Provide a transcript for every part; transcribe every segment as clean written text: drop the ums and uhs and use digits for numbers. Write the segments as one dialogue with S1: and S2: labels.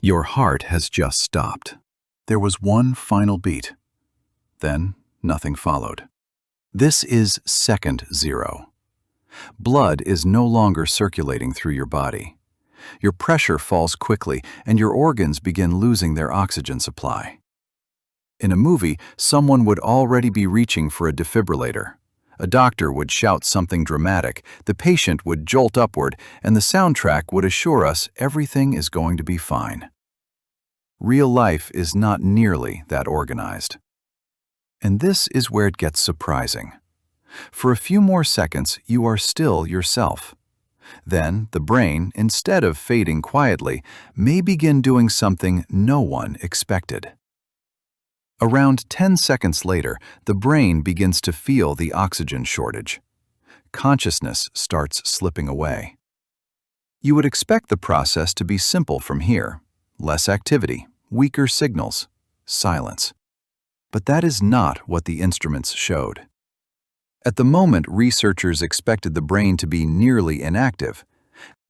S1: Your heart has just stopped. There was one final beat. Then nothing followed. This is second zero. Blood is no longer circulating through your body. Your pressure falls quickly, and your organs begin losing their oxygen supply. In a movie, someone would already be reaching for a defibrillator. A doctor would shout something dramatic, the patient would jolt upward, and the soundtrack would assure us everything is going to be fine. Real life is not nearly that organized. And this is where it gets surprising. For a few more seconds, you are still yourself. Then, the brain, instead of fading quietly, may begin doing something no one expected. Around 10 seconds later, the brain begins to feel the oxygen shortage. Consciousness starts slipping away. You would expect the process to be simple from here: less activity, weaker signals, silence. But that is not what the instruments showed. At the moment researchers expected the brain to be nearly inactive,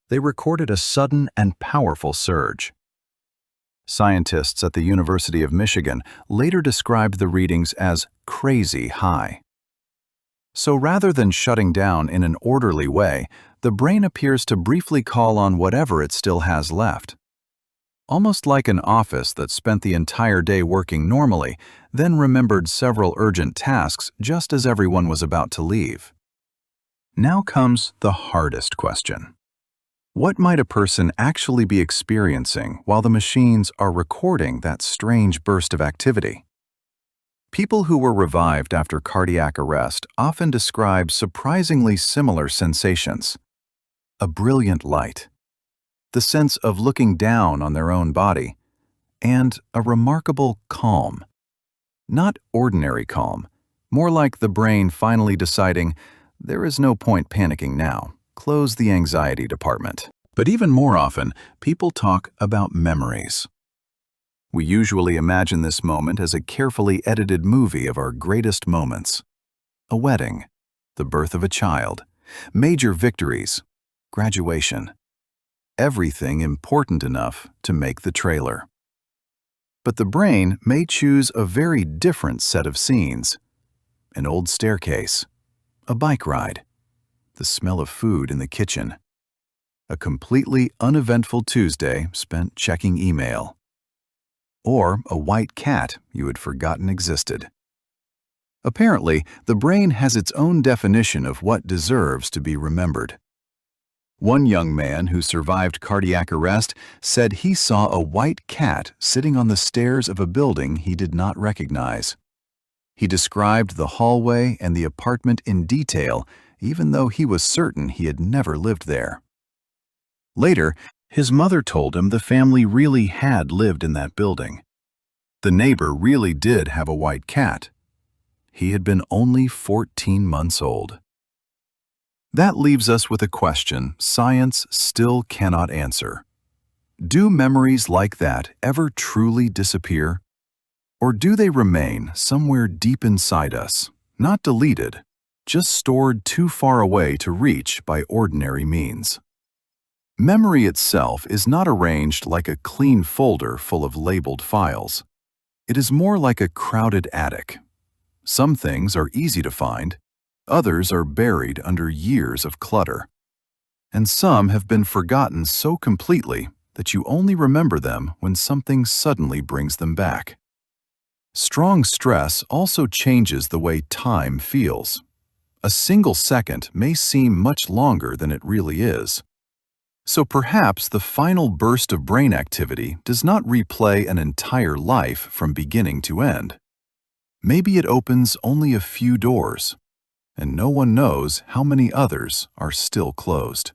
S1: they recorded a sudden and powerful surge. Scientists at the University of Michigan later described the readings as crazy high. So rather than shutting down in an orderly way, the brain appears to briefly call on whatever it still has left. Almost like an office that spent the entire day working normally, then remembered several urgent tasks just as everyone was about to leave. Now comes the hardest question. What might a person actually be experiencing while the machines are recording that strange burst of activity? People who were revived after cardiac arrest often describe surprisingly similar sensations. A brilliant light, the sense of looking down on their own body, and a remarkable calm. Not ordinary calm, more like the brain finally deciding, there is no point panicking now, close the anxiety department. But even more often, people talk about memories. We usually imagine this moment as a carefully edited movie of our greatest moments. A wedding, the birth of a child, major victories, graduation. Everything important enough to make the trailer. But the brain may choose a very different set of scenes. An old staircase, a bike ride, the smell of food in the kitchen, a completely uneventful Tuesday spent checking email, or a white cat you had forgotten existed. Apparently, the brain has its own definition of what deserves to be remembered. One young man who survived cardiac arrest said he saw a white cat sitting on the stairs of a building he did not recognize. He described the hallway and the apartment in detail, even though he was certain he had never lived there. Later, his mother told him the family really had lived in that building. The neighbor really did have a white cat. He had been only 14 months old. That leaves us with a question science still cannot answer. Do memories like that ever truly disappear? Or do they remain somewhere deep inside us, not deleted, just stored too far away to reach by ordinary means? Memory itself is not arranged like a clean folder full of labeled files. It is more like a crowded attic. Some things are easy to find, others are buried under years of clutter. And some have been forgotten so completely that you only remember them when something suddenly brings them back. Strong stress also changes the way time feels. A single second may seem much longer than it really is. So perhaps the final burst of brain activity does not replay an entire life from beginning to end. Maybe it opens only a few doors, and no one knows how many others are still closed.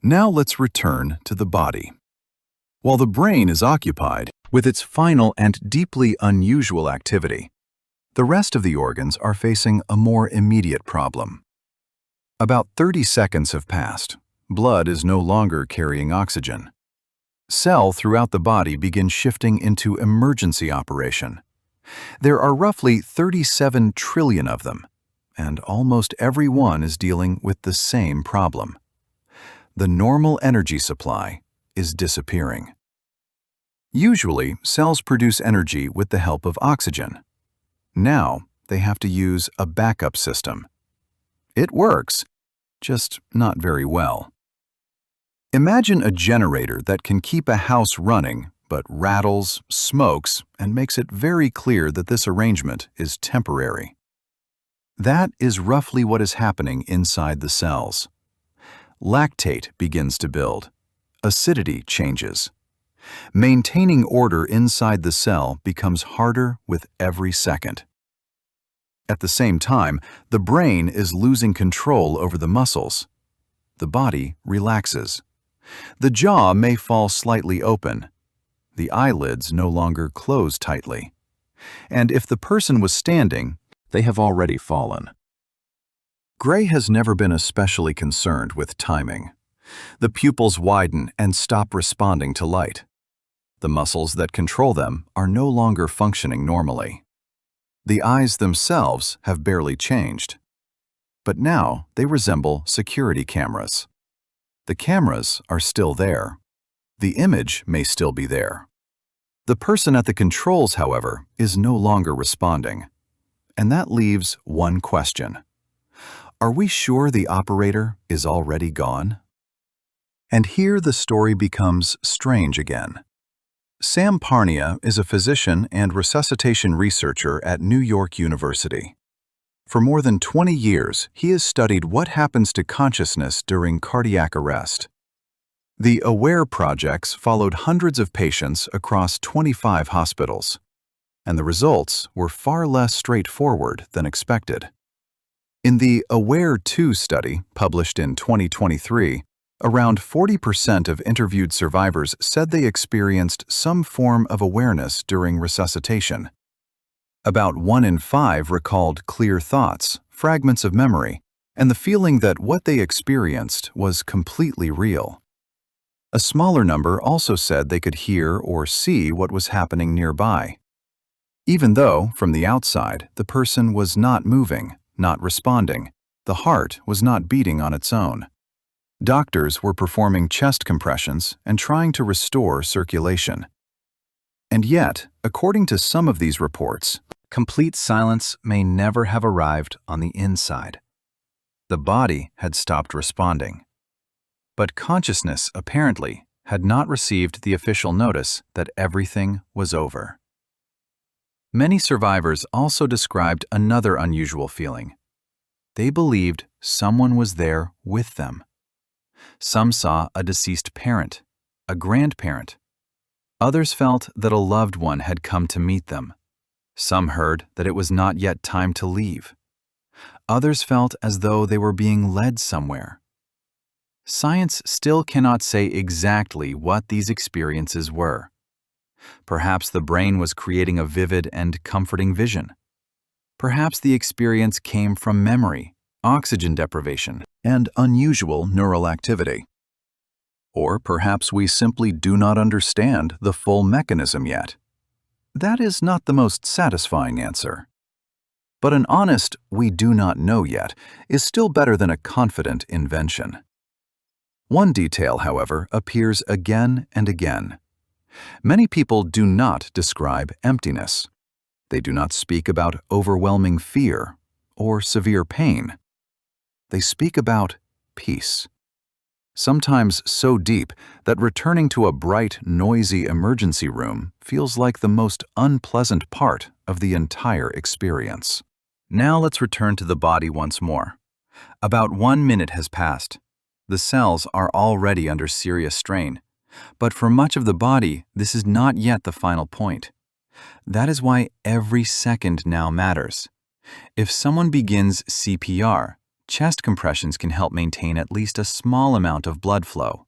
S1: Now let's return to the body. While the brain is occupied with its final and deeply unusual activity, the rest of the organs are facing a more immediate problem. About 30 seconds have passed. Blood is no longer carrying oxygen. Cells throughout the body begin shifting into emergency operation. There are roughly 37 trillion of them, and almost every one is dealing with the same problem. The normal energy supply is disappearing. Usually, cells produce energy with the help of oxygen. Now, they have to use a backup system. It works, just not very well. Imagine a generator that can keep a house running, but rattles, smokes, and makes it very clear that this arrangement is temporary. That is roughly what is happening inside the cells. Lactate begins to build. Acidity changes. Maintaining order inside the cell becomes harder with every second. At the same time, the brain is losing control over the muscles. The body relaxes. The jaw may fall slightly open. The eyelids no longer close tightly. And if the person was standing, they have already fallen. Gray has never been especially concerned with timing. The pupils widen and stop responding to light. The muscles that control them are no longer functioning normally. The eyes themselves have barely changed. But now they resemble security cameras. The cameras are still there. The image may still be there. The person at the controls, however, is no longer responding. And that leaves one question. Are we sure the operator is already gone? And here the story becomes strange again. Sam Parnia is a physician and resuscitation researcher at New York University. For more than 20 years, he has studied what happens to consciousness during cardiac arrest. The AWARE projects followed hundreds of patients across 25 hospitals, and the results were far less straightforward than expected. In the AWARE-2 study, published in 2023, around 40% of interviewed survivors said they experienced some form of awareness during resuscitation. About 1 in 5 recalled clear thoughts, fragments of memory, and the feeling that what they experienced was completely real. A smaller number also said they could hear or see what was happening nearby. Even though, from the outside, the person was not moving, not responding, the heart was not beating on its own. Doctors were performing chest compressions and trying to restore circulation. And yet, according to some of these reports, complete silence may never have arrived on the inside. The body had stopped responding. But consciousness, apparently, had not received the official notice that everything was over. Many survivors also described another unusual feeling. They believed someone was there with them. Some saw a deceased parent, a grandparent. Others felt that a loved one had come to meet them. Some heard that it was not yet time to leave. Others felt as though they were being led somewhere. Science still cannot say exactly what these experiences were. Perhaps the brain was creating a vivid and comforting vision. Perhaps the experience came from memory, oxygen deprivation, and unusual neural activity. Or perhaps we simply do not understand the full mechanism yet. That is not the most satisfying answer. But an honest "we do not know yet" is still better than a confident invention. One detail, however, appears again and again. Many people do not describe emptiness. They do not speak about overwhelming fear or severe pain. They speak about peace. Sometimes so deep that returning to a bright, noisy emergency room feels like the most unpleasant part of the entire experience. Now let's return to the body once more. About 1 minute has passed. The cells are already under serious strain. But for much of the body, this is not yet the final point. That is why every second now matters. If someone begins CPR, chest compressions can help maintain at least a small amount of blood flow.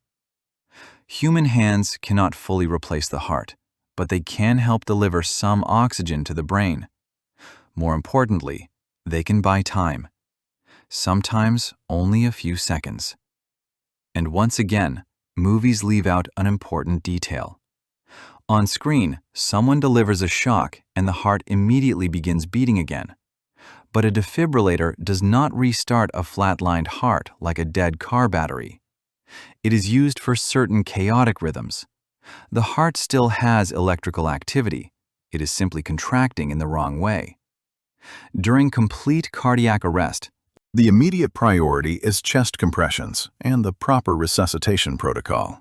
S1: Human hands cannot fully replace the heart, but they can help deliver some oxygen to the brain. More importantly, they can buy time. Sometimes only a few seconds. And once again, movies leave out an important detail. On screen, someone delivers a shock and the heart immediately begins beating again. But a defibrillator does not restart a flatlined heart like a dead car battery. It is used for certain chaotic rhythms, The heart still has electrical activity. It is simply contracting in the wrong way. During complete cardiac arrest, the immediate priority is chest compressions and the proper resuscitation protocol.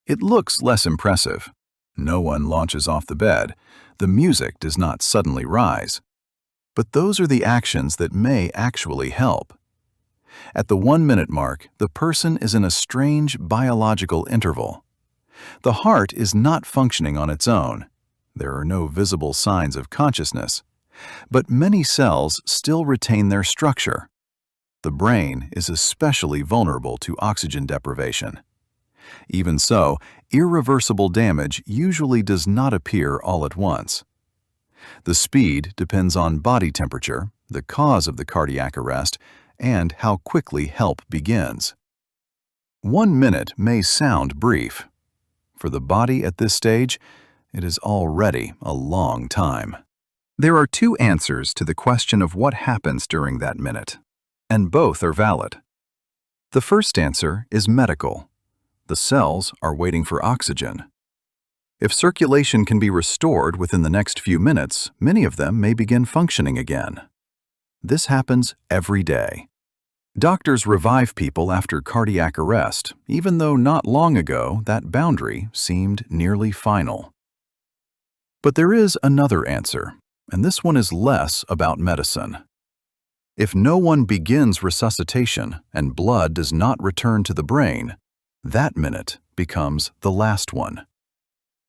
S1: It looks less impressive. No one launches off the bed. The music does not suddenly rise. But those are the actions that may actually help. At the 1-minute mark, the person is in a strange biological interval. The heart is not functioning on its own. There are no visible signs of consciousness. But many cells still retain their structure. The brain is especially vulnerable to oxygen deprivation. Even so, irreversible damage usually does not appear all at once. The speed depends on body temperature, the cause of the cardiac arrest, and how quickly help begins. 1 minute may sound brief. For the body at this stage, it is already a long time. There are 2 answers to the question of what happens during that minute, and both are valid. The first answer is medical. The cells are waiting for oxygen. If circulation can be restored within the next few minutes, many of them may begin functioning again. This happens every day. Doctors revive people after cardiac arrest, even though not long ago that boundary seemed nearly final. But there is another answer, and this one is less about medicine. If no one begins resuscitation and blood does not return to the brain, that minute becomes the last one.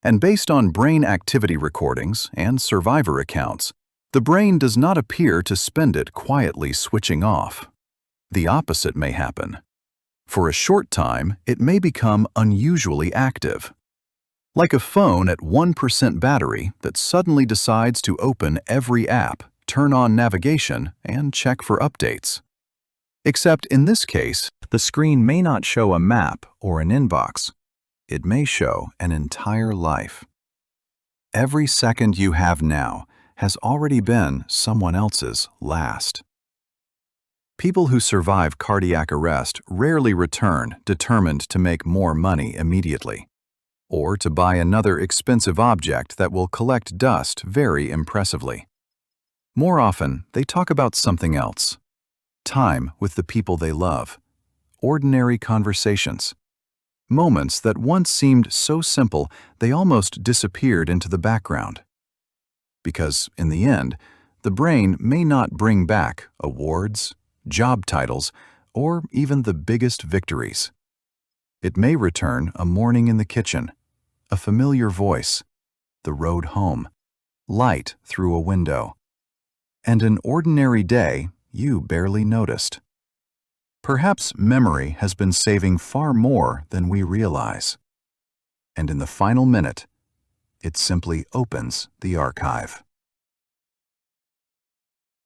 S1: And based on brain activity recordings and survivor accounts, the brain does not appear to spend it quietly switching off. The opposite may happen. For a short time, it may become unusually active. Like a phone at 1% battery that suddenly decides to open every app, turn on navigation, and check for updates. Except in this case, the screen may not show a map or an inbox. It may show an entire life. Every second you have now has already been someone else's last. People who survive cardiac arrest rarely return determined to make more money immediately, or to buy another expensive object that will collect dust very impressively. More often, they talk about something else. Time with the people they love. Ordinary conversations. Moments that once seemed so simple they almost disappeared into the background. Because, in the end, the brain may not bring back awards, job titles, or even the biggest victories. It may return a morning in the kitchen, a familiar voice, the road home, light through a window, and an ordinary day you barely noticed. Perhaps memory has been saving far more than we realize. And in the final minute, it simply opens the archive.